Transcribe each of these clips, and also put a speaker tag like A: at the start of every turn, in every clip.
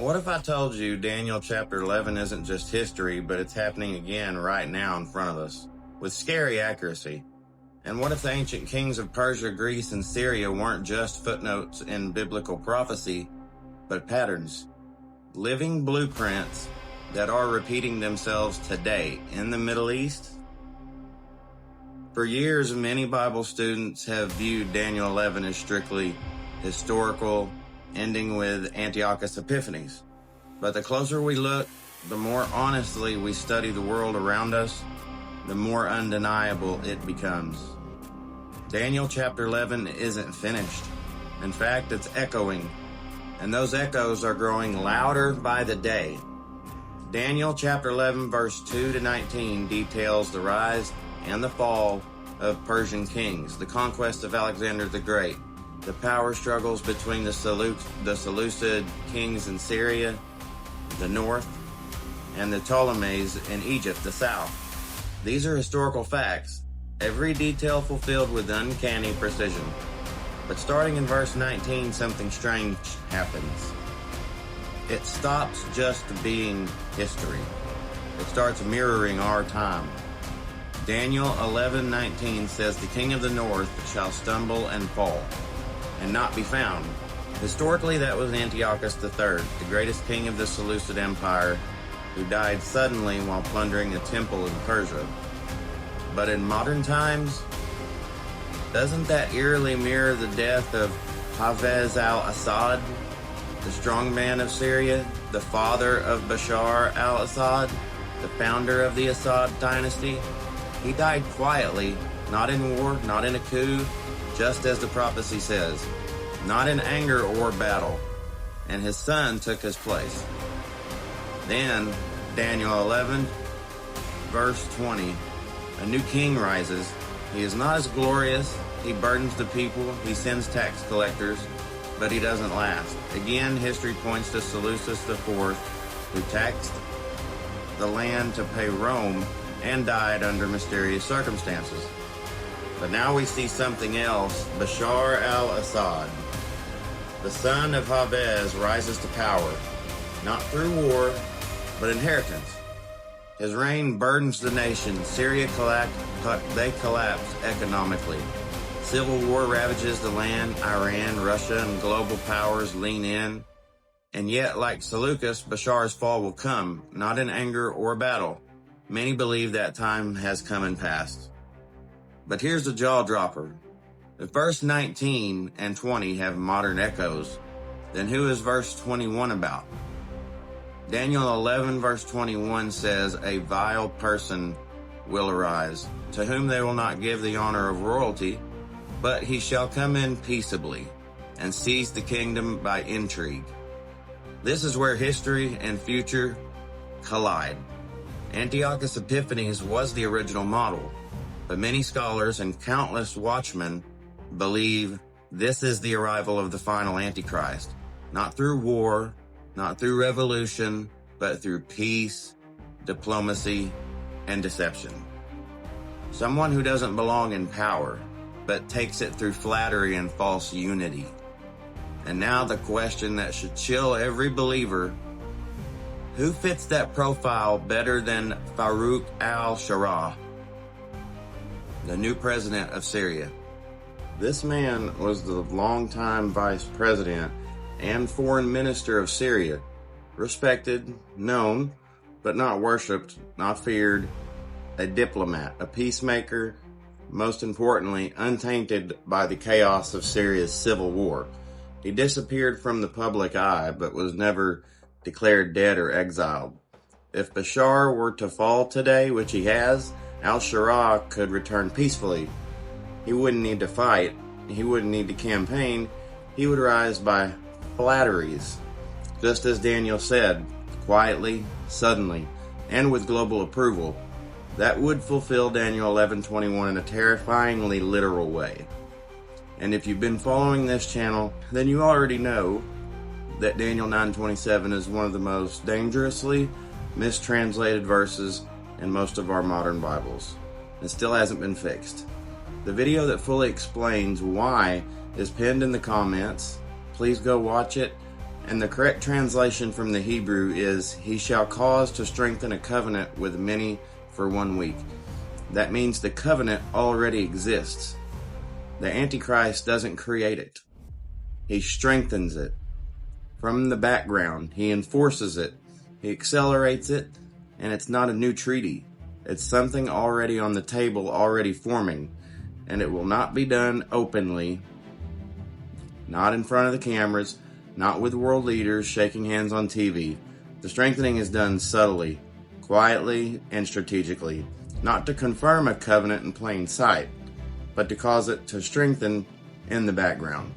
A: What if I told you Daniel chapter 11 isn't just history, but it's happening again right now in front of us, with scary accuracy? And what if the ancient kings of Persia, Greece, and Syria weren't just footnotes in biblical prophecy, but patterns, living blueprints that are repeating themselves today in the Middle East? For years, many Bible students have viewed Daniel 11 as strictly historical, ending with Antiochus Epiphanes. But the closer we look, the more honestly we study the world around us, the more undeniable it becomes. Daniel chapter 11 isn't finished. In fact, it's echoing, and those echoes are growing louder by the day. Daniel chapter 11 verse 2 to 19 details the rise and the fall of Persian kings, the conquest of Alexander the Great, the power struggles between the Seleucid kings in Syria, the north, and the Ptolemies in Egypt, the south. These are historical facts, every detail fulfilled with uncanny precision. But starting in verse 19, something strange happens. It stops just being history. It starts mirroring our time. Daniel 11:19 says, "The king of the north shall stumble and fall, and not be found." Historically, that was Antiochus III, the greatest king of the Seleucid Empire, who died suddenly while plundering a temple in Persia. But in modern times, doesn't that eerily mirror the death of Hafez al-Assad, the strongman of Syria, the father of Bashar al-Assad, the founder of the Assad dynasty? He died quietly, not in war, not in a coup, just as the prophecy says, not in anger or battle, and his son took his place. Then, Daniel 11, verse 20, a new king rises. He is not as glorious, he burdens the people, he sends tax collectors, but he doesn't last. Again, history points to Seleucus IV, who taxed the land to pay Rome and died under mysterious circumstances. But now we see something else. Bashar al-Assad, the son of Hafez, rises to power, not through war, but inheritance. His reign burdens the nation. Syria collapse economically. Civil war ravages the land. Iran, Russia, and global powers lean in. And yet, like Seleucus, Bashar's fall will come, not in anger or battle. Many believe that time has come and passed. But here's the jaw dropper. If verse 19 and 20 have modern echoes, then who is verse 21 about? Daniel 11 verse 21 says, "A vile person will arise, to whom they will not give the honor of royalty, but he shall come in peaceably, and seize the kingdom by intrigue." This is where history and future collide. Antiochus Epiphanes was the original model, but many scholars and countless watchmen believe this is the arrival of the final Antichrist, not through war, not through revolution, but through peace, diplomacy, and deception. Someone who doesn't belong in power, but takes it through flattery and false unity. And now the question that should chill every believer: who fits that profile better than Farouk al-Shara, the new president of Syria? This man was the longtime vice president and foreign minister of Syria, respected, known, but not worshipped, not feared, a diplomat, a peacemaker, most importantly, untainted by the chaos of Syria's civil war. He disappeared from the public eye, but was never declared dead or exiled. If Bashar were to fall today, which he has, al-Shara could return peacefully. He wouldn't need to fight. He wouldn't need to campaign. He would rise by flatteries. Just as Daniel said, quietly, suddenly, and with global approval. That would fulfill Daniel 11:21 in a terrifyingly literal way. And if you've been following this channel, then you already know that Daniel 9:27 is one of the most dangerously mistranslated verses in most of our modern Bibles. It still hasn't been fixed. The video that fully explains why is pinned in the comments. Please go watch it. And the correct translation from the Hebrew is, he shall cause to strengthen a covenant with many for 1 week. That means the covenant already exists. The Antichrist doesn't create it. He strengthens it. From the background, he enforces it. He accelerates it, and it's not a new treaty. It's something already on the table, already forming, and it will not be done openly, not in front of the cameras, not with world leaders shaking hands on TV. The strengthening is done subtly, quietly, and strategically, not to confirm a covenant in plain sight, but to cause it to strengthen in the background.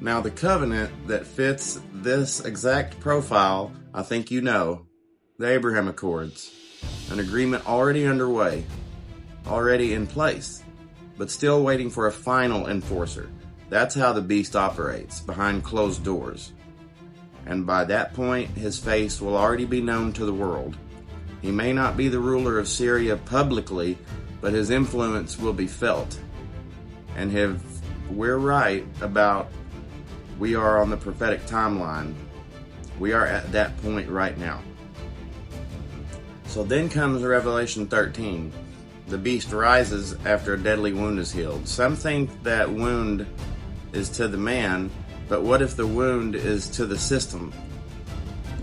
A: Now, the covenant that fits this exact profile, I think you know, the Abraham Accords, an agreement already underway, already in place, but still waiting for a final enforcer. That's how the beast operates, behind closed doors. And by that point, his face will already be known to the world. He may not be the ruler of Syria publicly, but his influence will be felt. And if we're right about we are on the prophetic timeline, we are at that point right now. So then comes Revelation 13. The beast rises after a deadly wound is healed. Some think that wound is to the man, but what if the wound is to the system,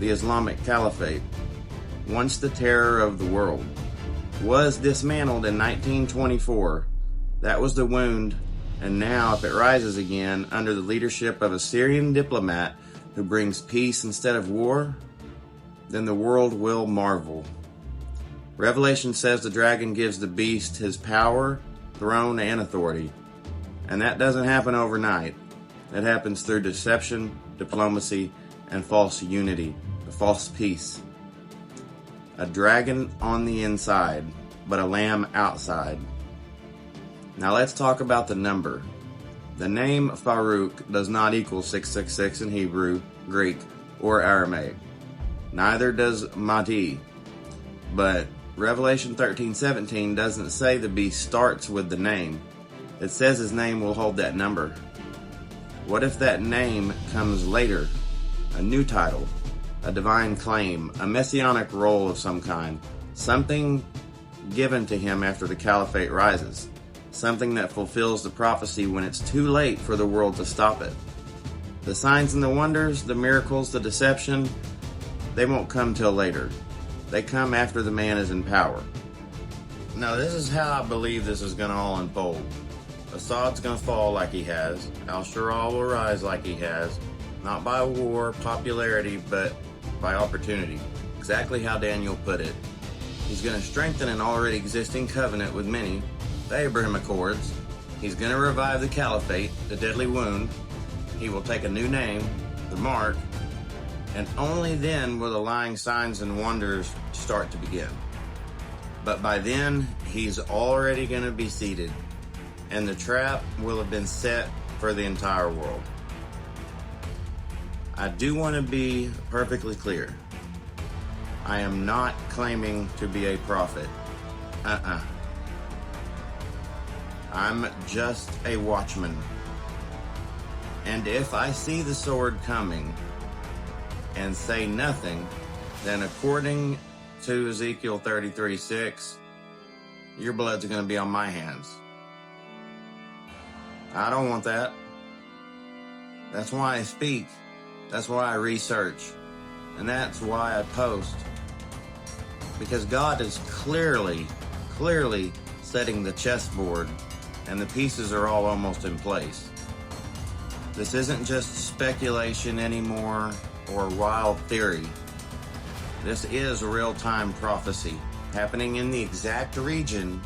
A: the Islamic Caliphate? Once the terror of the world was dismantled in 1924, that was the wound. And now, if it rises again under the leadership of a Syrian diplomat who brings peace instead of war, then the world will marvel. Revelation says the dragon gives the beast his power, throne, and authority. And that doesn't happen overnight. It happens through deception, diplomacy, and false unity, a false peace. A dragon on the inside, but a lamb outside. Now let's talk about the number. The name Farouk does not equal 666 in Hebrew, Greek, or Aramaic. Neither does Mahdi. But Revelation 13:17 doesn't say the beast starts with the name. It says his name will hold that number. What if that name comes later? A new title, a divine claim, a messianic role of some kind, something given to him after the caliphate rises. Something that fulfills the prophecy when it's too late for the world to stop it. The signs and the wonders, the miracles, the deception, they won't come till later. They come after the man is in power. Now, this is how I believe this is going to all unfold. Assad's going to fall like he has. Al-Shura will rise like he has. Not by war, popularity, but by opportunity. Exactly how Daniel put it. He's going to strengthen an already existing covenant with many, the Abraham Accords. He's going to revive the caliphate, the deadly wound. He will take a new name, the mark, and only then will the lying signs and wonders start to begin. But by then, he's already going to be seated, and the trap will have been set for the entire world. I do want to be perfectly clear. I am not claiming to be a prophet. I'm just a watchman. And if I see the sword coming and say nothing, then according to Ezekiel 33:6, your blood's going to be on my hands. I don't want that. That's why I speak. That's why I research. And that's why I post. Because God is clearly setting the chessboard, and the pieces are all almost in place. This isn't just speculation anymore or wild theory. This is real-time prophecy happening in the exact region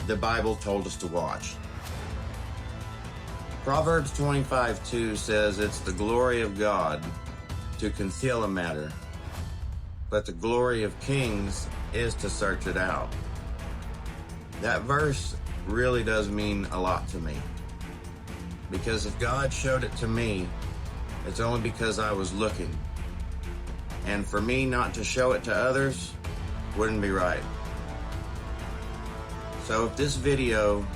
A: the Bible told us to watch. Proverbs 25:2 says it's the glory of God to conceal a matter, but the glory of kings is to search it out. That verse really does mean a lot to me. Because if God showed it to me, it's only because I was looking. And for me not to show it to others wouldn't be right. So if this video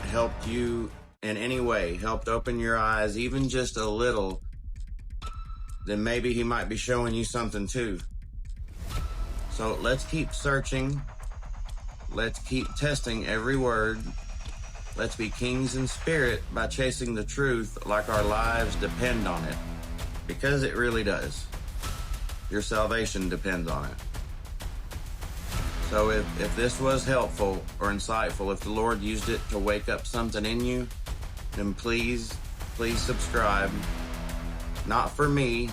A: helped you in any way helped open your eyes even just a little, then maybe he might be showing you something too. So let's keep searching. Let's keep testing every word. Let's be kings in spirit by chasing the truth like our lives depend on it. Because it really does. Your salvation depends on it. So if this was helpful or insightful, if the Lord used it to wake up something in you, then please subscribe. Not for me,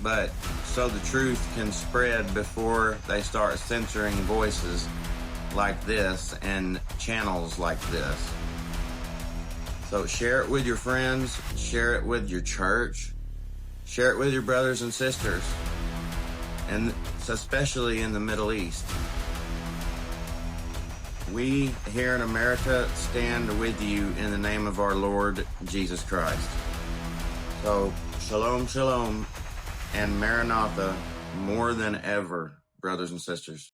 A: but so the truth can spread before they start censoring voices like this and channels like this. So share it with your friends, share it with your church, share it with your brothers and sisters, and especially in the Middle East. We here in America stand with you in the name of our Lord Jesus Christ. So shalom, shalom, and Maranatha more than ever, brothers and sisters.